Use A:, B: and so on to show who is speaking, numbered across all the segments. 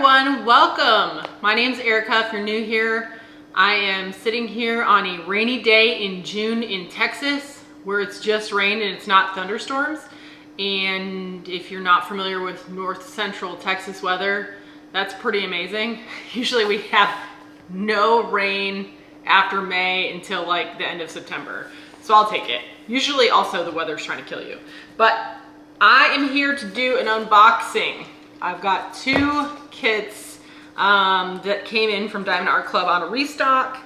A: everyone, welcome. My name's Erica. If you're new here, I am sitting here on a rainy day in June in Texas where it's just rain and it's not thunderstorms. And if you're not familiar with north central Texas weather, that's pretty amazing. Usually we have no rain after May until like the end of September. So I'll take it. Usually also the weather's trying to kill you. But I am here to do an unboxing. I've got two kits that came in from Diamond Art Club on a restock,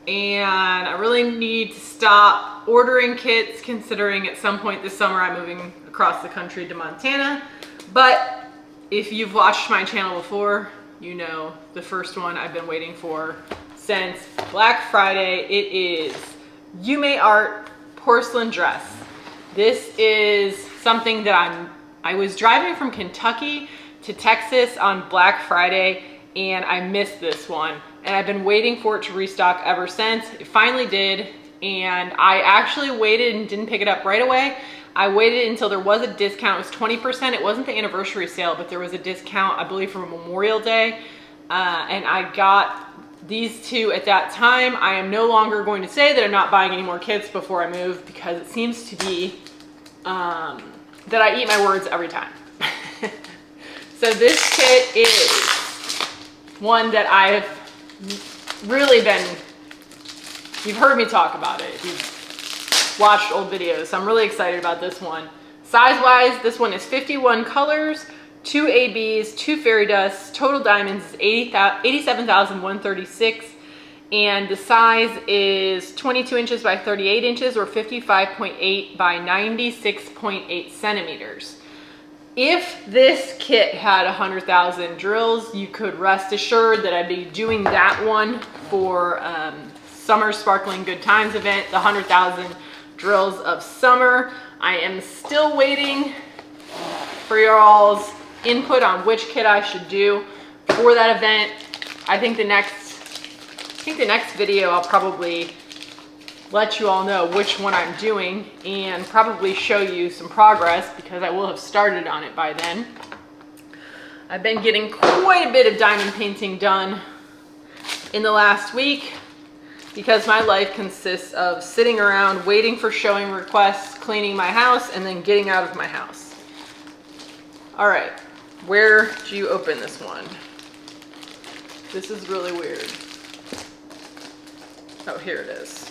A: and I really need to stop ordering kits considering at some point this summer I'm moving across the country to Montana. But if you've watched my channel before, you know the first one I've been waiting for since Black Friday. It is Yume Art porcelain dress. This is something that I was driving from Kentucky to Texas on Black Friday and I missed this one, and I've been waiting for it to restock ever since. It finally did, and I actually waited and didn't pick it up right away. I waited until there was a discount. It was 20%. It wasn't the anniversary sale, but there was a discount, I believe, for Memorial Day, and I got these two at that time. I am no longer going to say that I'm not buying any more kits before I move, because it seems to be that I eat my words every time. So this kit is one that I've really been, you've heard me talk about it. You've watched old videos, so I'm really excited about this one. Size-wise, this one is 51 colors, 2 ABs, 2 fairy dusts, total diamonds is 87,136, and the size is 22 inches by 38 inches or 55.8 by 96.8 centimeters. If this kit had 100,000 drills, you could rest assured that I'd be doing that one for Summer Sparkling Good Times event, the 100,000 drills of summer. I am still waiting for your all's input on which kit I should do for that event. I think the next video I'll probably let you all know which one I'm doing and probably show you some progress, because I will have started on it by then. I've been getting quite a bit of diamond painting done in the last week because my life consists of sitting around waiting for showing requests, cleaning my house, and then getting out of my house. All right, where do you open this one? This is really weird. Oh, here it is.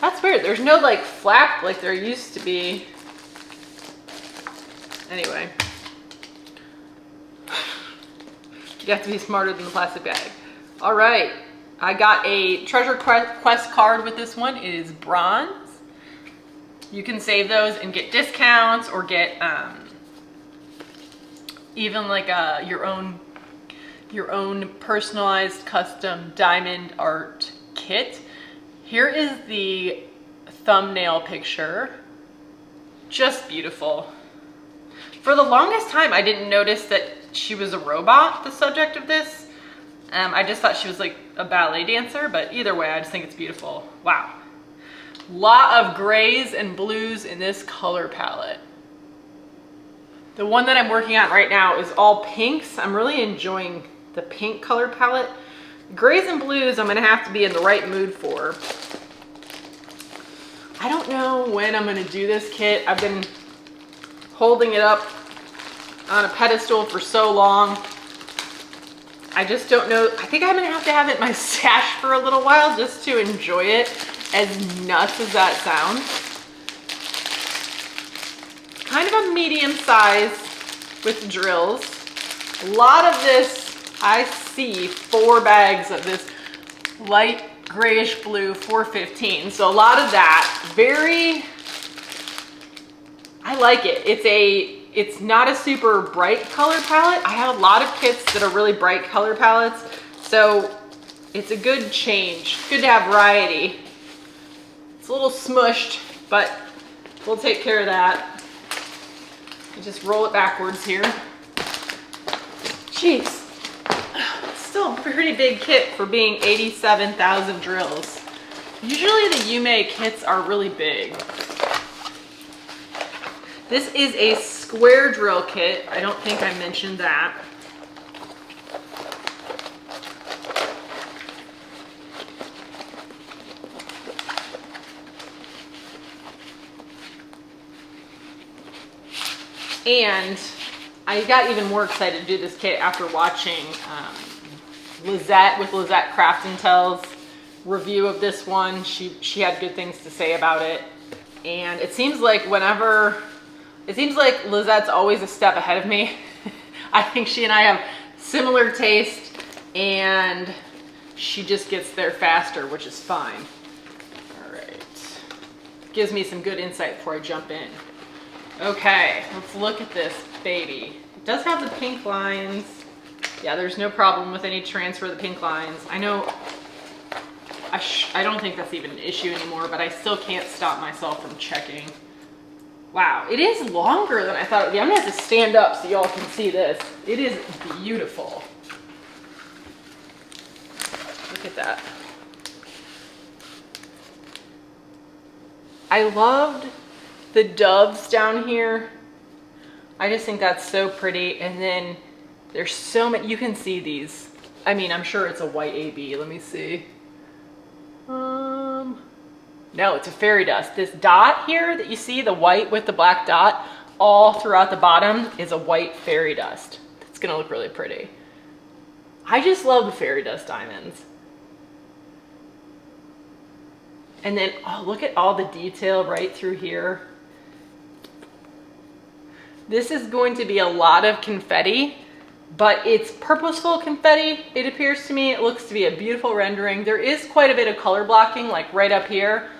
A: That's weird. There's no like flap like there used to be. Anyway. You have to be smarter than the plastic bag. All right. I got a Treasure Quest card with this one. It is bronze. You can save those and get discounts or get even like your own personalized custom diamond art kit. Here is the thumbnail picture. Just beautiful. For the longest time, I didn't notice that she was a robot, the subject of this. I just thought she was like a ballet dancer, but either way, I just think it's beautiful. Wow. Lot of grays and blues in this color palette. The one that I'm working on right now is all pinks. I'm really enjoying the pink color palette. Grays and blues I'm gonna have to be in the right mood for. I don't know when I'm gonna do this kit. I've been holding it up on a pedestal for so long. I just don't know. I think I'm gonna have to have it in my stash for a little while just to enjoy it, as nuts as that sounds. Kind of a medium size with drills. A lot of this, I see 4 bags of this light grayish blue 415. So a lot of that, I like it. It's not a super bright color palette. I have a lot of kits that are really bright color palettes. So it's a good change. Good to have variety. It's a little smushed, but we'll take care of that. You just roll it backwards here. Jeez. Still a pretty big kit for being 87,000 drills. Usually the Yume kits are really big. This is a square drill kit. I don't think I mentioned that. And I got even more excited to do this kit after watching Lizette with Lizette Craft and Tells review of this one. She had good things to say about it. And it seems like Lizette's always a step ahead of me. I think she and I have similar taste, and she just gets there faster, which is fine. All right. Gives me some good insight before I jump in. Okay, let's look at this baby. It does have the pink lines. Yeah, there's no problem with any transfer of the pink lines. I know, I don't think that's even an issue anymore, but I still can't stop myself from checking. Wow, it is longer than I thought it would be. I'm gonna have to stand up so y'all can see this. It is beautiful. Look at that. I loved the doves down here. I just think that's so pretty. And then there's so many, you can see these. I mean, I'm sure it's a white AB. Let me see. No, it's a fairy dust. This dot here that you see, the white with the black dot, all throughout the bottom is a white fairy dust. It's gonna look really pretty. I just love the fairy dust diamonds. And then, oh, look at all the detail right through here. This is going to be a lot of confetti, but it's purposeful confetti, it appears to me. It looks to be a beautiful rendering. There is quite a bit of color blocking, like right up here.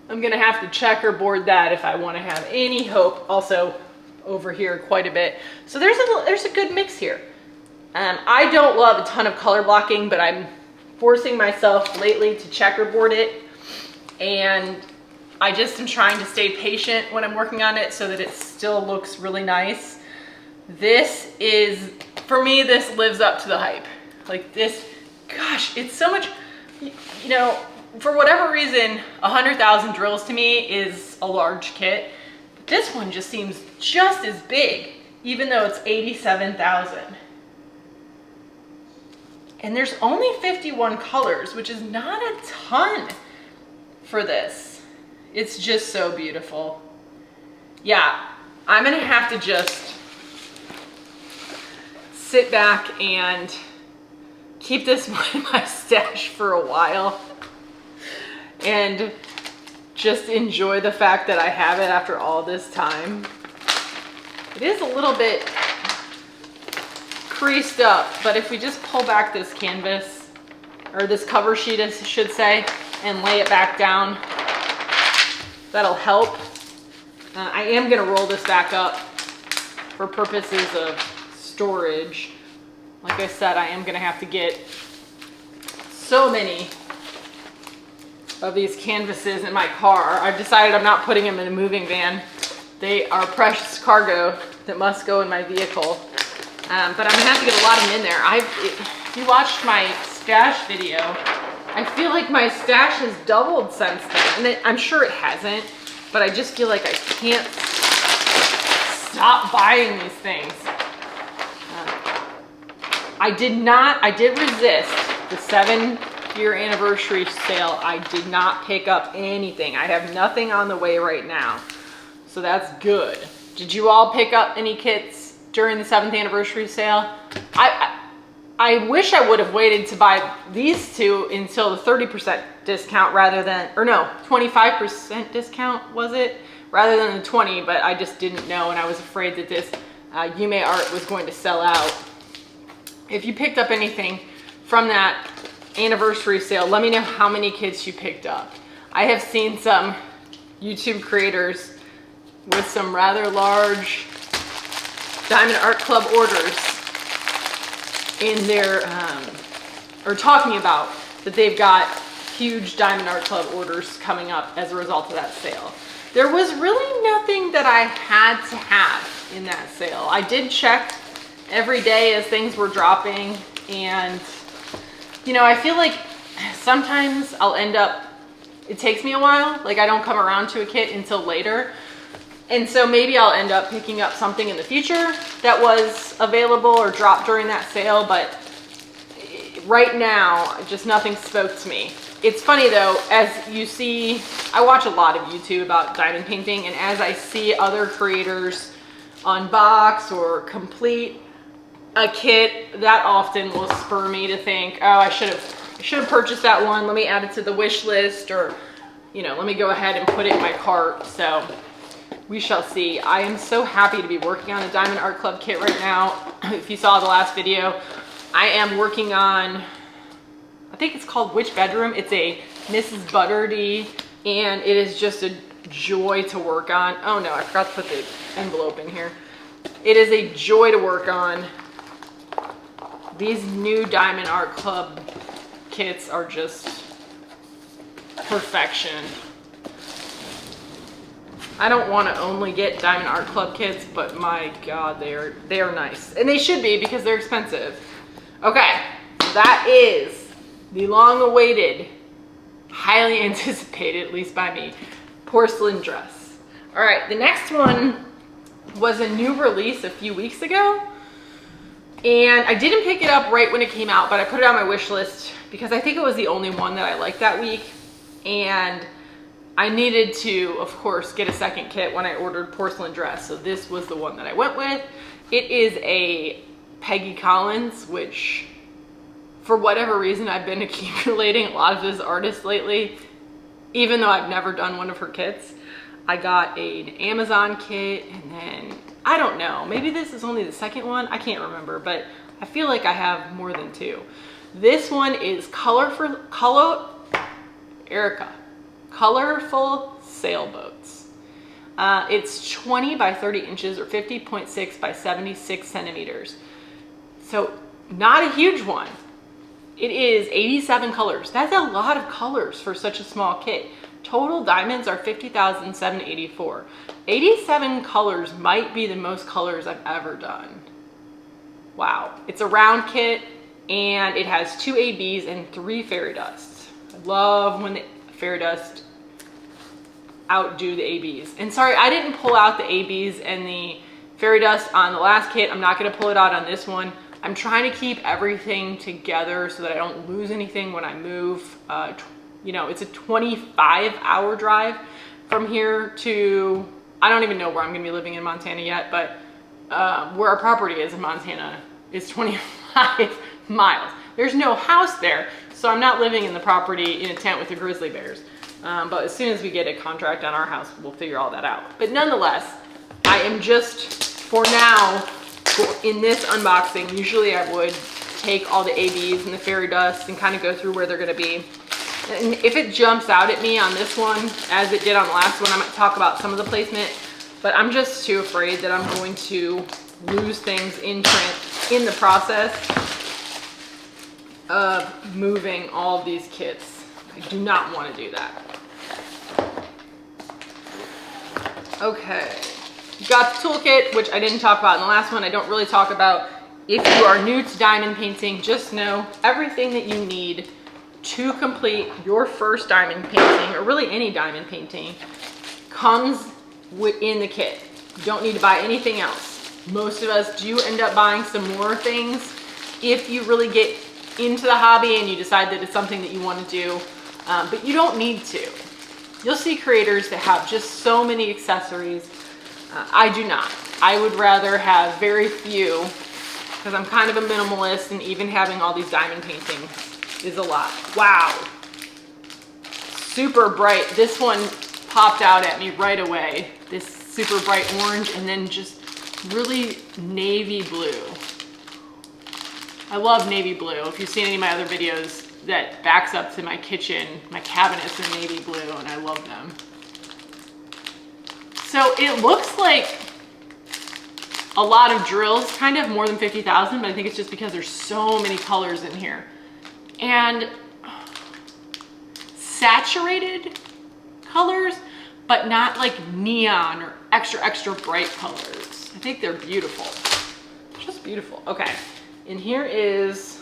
A: I'm gonna have to checkerboard that if I wanna have any hope. Also over here quite a bit. So there's a good mix here. I don't love a ton of color blocking, but I'm forcing myself lately to checkerboard it. And I just am trying to stay patient when I'm working on it so that it still looks really nice. This is, for me, this lives up to the hype. Like this, gosh, it's so much, you know, for whatever reason, 100,000 drills to me is a large kit. But this one just seems just as big, even though it's 87,000. And there's only 51 colors, which is not a ton for this. It's just so beautiful. Yeah, I'm gonna have to just sit back and keep this in my stash for a while and just enjoy the fact that I have it after all this time. It is a little bit creased up, but if we just pull back this canvas, or this cover sheet I should say, and lay it back down, that'll help. I am gonna roll this back up for purposes of storage. Like I said, I am gonna have to get so many of these canvases in my car. I've decided I'm not putting them in a moving van. They are precious cargo that must go in my vehicle. But I'm gonna have to get a lot of them in there. If you watched my stash video, I feel like my stash has doubled since then. And I'm sure it hasn't, but I just feel like I can't stop buying these things. I did resist the 7-year anniversary sale. I did not pick up anything. I have nothing on the way right now. So that's good. Did you all pick up any kits during the 7th anniversary sale? I wish I would have waited to buy these two until the 30% discount rather than, or no, 25% discount was it? Rather than the 20, but I just didn't know, and I was afraid that this Yume art was going to sell out. If you picked up anything from that anniversary sale, let me know how many kits you picked up. I have seen some YouTube creators with some rather large Diamond Art Club orders in their, or talking about that they've got huge Diamond Art Club orders coming up as a result of that sale. There was really nothing that I had to have in that sale. I did check every day as things were dropping, and you know, I feel like sometimes I'll end up, it takes me a while, like I don't come around to a kit until later. And so maybe I'll end up picking up something in the future that was available or dropped during that sale, but right now, just nothing spoke to me. It's funny though, as you see, I watch a lot of YouTube about diamond painting, and as I see other creators unbox or complete a kit, that often will spur me to think, oh, I should have purchased that one. Let me add it to the wish list, or, you know, let me go ahead and put it in my cart. So we shall see. I am so happy to be working on a Diamond Art Club kit right now. If you saw the last video, I am working on, I think it's called Which Bedroom? It's a Mrs. Butterdy, and it is just a joy to work on. Oh no, I forgot to put the envelope in here. It is a joy to work on. These new Diamond Art Club kits are just perfection. I don't want to only get Diamond Art Club kits, but my God, they are nice. And they should be, because they're expensive. Okay, that is the long-awaited, highly anticipated, at least by me, porcelain dress. All right, the next one was a new release a few weeks ago. And I didn't pick it up right when it came out, but I put it on my wish list because I think it was the only one that I liked that week. And I needed to, of course, get a second kit when I ordered porcelain dress. So this was the one that I went with. It is a Peggy Collins, which for whatever reason, I've been accumulating a lot of this artist lately, even though I've never done one of her kits. I got an Amazon kit, and then, I don't know, maybe this is only the second one. I can't remember, but I feel like I have more than two. This one is Colorful Sailboats. It's 20 by 30 inches or 50.6 by 76 centimeters. So not a huge one. It is 87 colors. That's a lot of colors for such a small kit. Total diamonds are 50,784. 87 colors might be the most colors I've ever done. Wow. It's a round kit, and it has 2 ABs and 3 fairy dusts. I love when the fairy dust outdo the ABs. And sorry, I didn't pull out the ABs and the fairy dust on the last kit. I'm not going to pull it out on this one. I'm trying to keep everything together so that I don't lose anything when I move. You know, it's a 25-hour drive from here to, I don't even know where I'm going to be living in Montana yet, but where our property is in Montana is 25 miles. There's no house there, so I'm not living in the property in a tent with the grizzly bears. But as soon as we get a contract on our house, we'll figure all that out. But nonetheless, I am just, for now, in this unboxing, usually I would take all the ABs and the fairy dust and kind of go through where they're going to be. And if it jumps out at me on this one, as it did on the last one, I might talk about some of the placement, but I'm just too afraid that I'm going to lose things in the process of moving all of these kits. I do not want to do that. Okay, you got the toolkit, which I didn't talk about in the last one. I don't really talk about. If you are new to diamond painting, just know everything that you need to complete your first diamond painting, or really any diamond painting, comes in the kit. You don't need to buy anything else. Most of us do end up buying some more things if you really get into the hobby and you decide that it's something that you want to do, but you don't need to. You'll see creators that have just so many accessories. I do not. I would rather have very few, because I'm kind of a minimalist, and even having all these diamond paintings is a lot. Wow. Super bright. This one popped out at me right away. This super bright orange, and then just really navy blue. I love navy blue. If you've seen any of my other videos, that backs up to my kitchen, my cabinets are navy blue, and I love them. So it looks like a lot of drills, kind of more than 50,000, but I think it's just because there's so many colors in here. And saturated colors, but not like neon or extra bright colors. I think they're beautiful. Just beautiful. Okay, and here is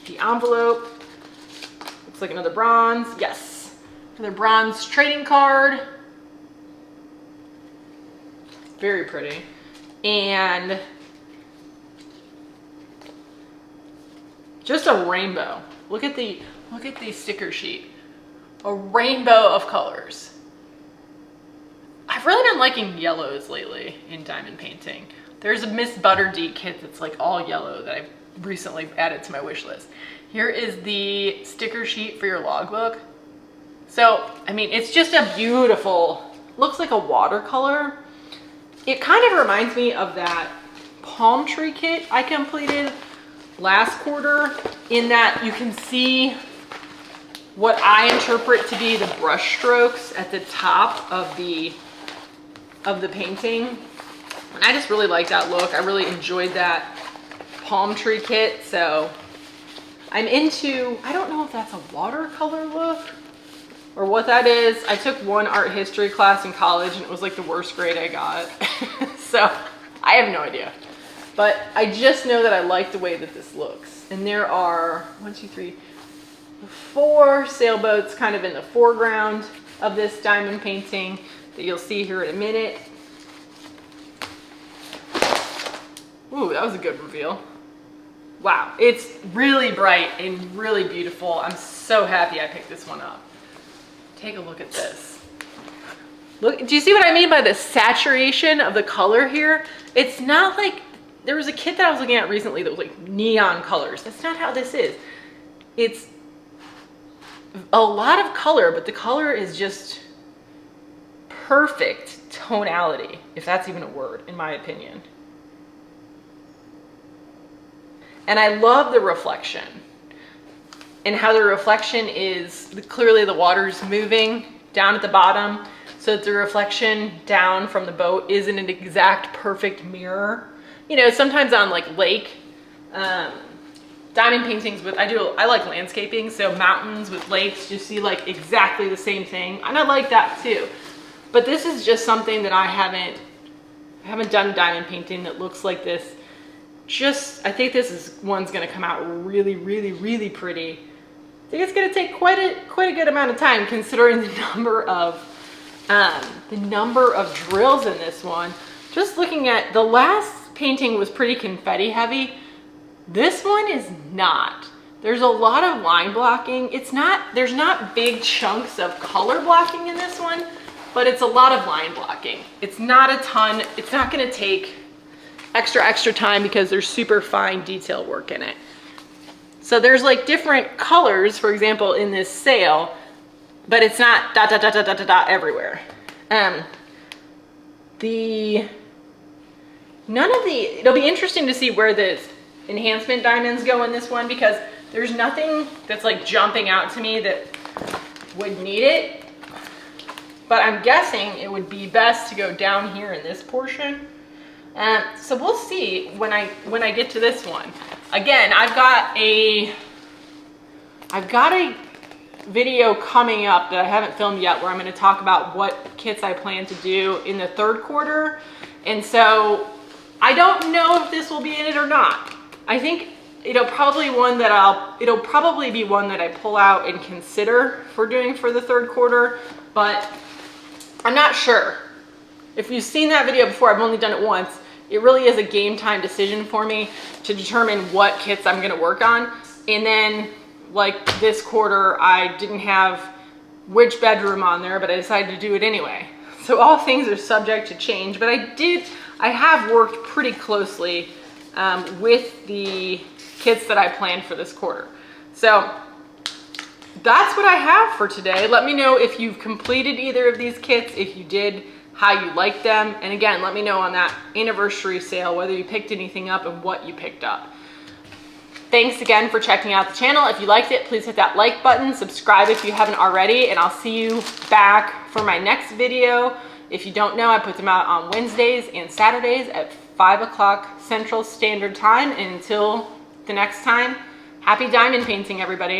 A: the envelope. Looks like another bronze. Yes, another bronze trading card. Very pretty. And just a rainbow. Look at the sticker sheet. A rainbow of colors. I I've really been liking yellows lately in diamond painting. There's a Miss Butterdee kit that's like all yellow that I've recently added to my wish list. Here is the sticker sheet for your logbook. So, I mean, it's just a beautiful, looks like a watercolor. It kind of reminds me of that palm tree kit I completed last quarter, in that you can see what I interpret to be the brush strokes at the top of the painting. And I just really like that look. I really enjoyed that palm tree kit. So I'm into, I don't know if that's a watercolor look or what that is. I took one art history class in college and it was like the worst grade I got. So I have no idea. But I just know that I like the way that this looks. And there are 4 sailboats kind of in the foreground of this diamond painting that you'll see here in a minute. Ooh, that was a good reveal. Wow, it's really bright and really beautiful. I'm so happy I picked this one up. Take a look at this. Look, do you see what I mean by the saturation of the color here? It's not like, there was a kit that I was looking at recently that was like neon colors. That's not how this is. It's a lot of color, but the color is just perfect tonality, if that's even a word, in my opinion. And I love the reflection and how the reflection is, clearly the water's moving down at the bottom, so that the reflection down from the boat isn't an exact perfect mirror. You know, sometimes on like lake, diamond paintings with, I like landscaping, so mountains with lakes, you see like exactly the same thing, and I like that too. But this is just something that I haven't done a diamond painting that looks like this. I think one's gonna come out really, really, really pretty. I think it's gonna take quite a good amount of time, considering the number of drills in this one. Just looking at the last painting was pretty confetti heavy. This one is not. There's a lot of line blocking. There's not big chunks of color blocking in this one, but it's a lot of line blocking. It's not a ton. It's not gonna take extra time because there's super fine detail work in it. So there's like different colors, for example, in this sail, but it's not dot, dot, dot, dot, dot, dot, dot everywhere. It'll be interesting to see where the enhancement diamonds go in this one, because there's nothing that's like jumping out to me that would need it. But I'm guessing it would be best to go down here in this portion. So we'll see when I get to this one. Again, I've got a video coming up that I haven't filmed yet where I'm going to talk about what kits I plan to do in the third quarter. And so I don't know if this will be in it or not. I think it'll probably be one that I pull out and consider for doing for the third quarter, but I'm not sure. If you've seen that video before, I've only done it once. It really is a game time decision for me to determine what kits I'm gonna work on. And then like this quarter, I didn't have which bedroom on there, but I decided to do it anyway. So all things are subject to change, but I have worked pretty closely with the kits that I planned for this quarter. So that's what I have for today. Let me know if you've completed either of these kits. If you did, how you like them. And again, let me know on that anniversary sale whether you picked anything up and what you picked up. Thanks again for checking out the channel. If you liked it, please hit that like button, subscribe if you haven't already, and I'll see you back for my next video. If you don't know, I put them out on Wednesdays and Saturdays at 5 o'clock Central Standard Time. And until the next time, happy diamond painting, everybody.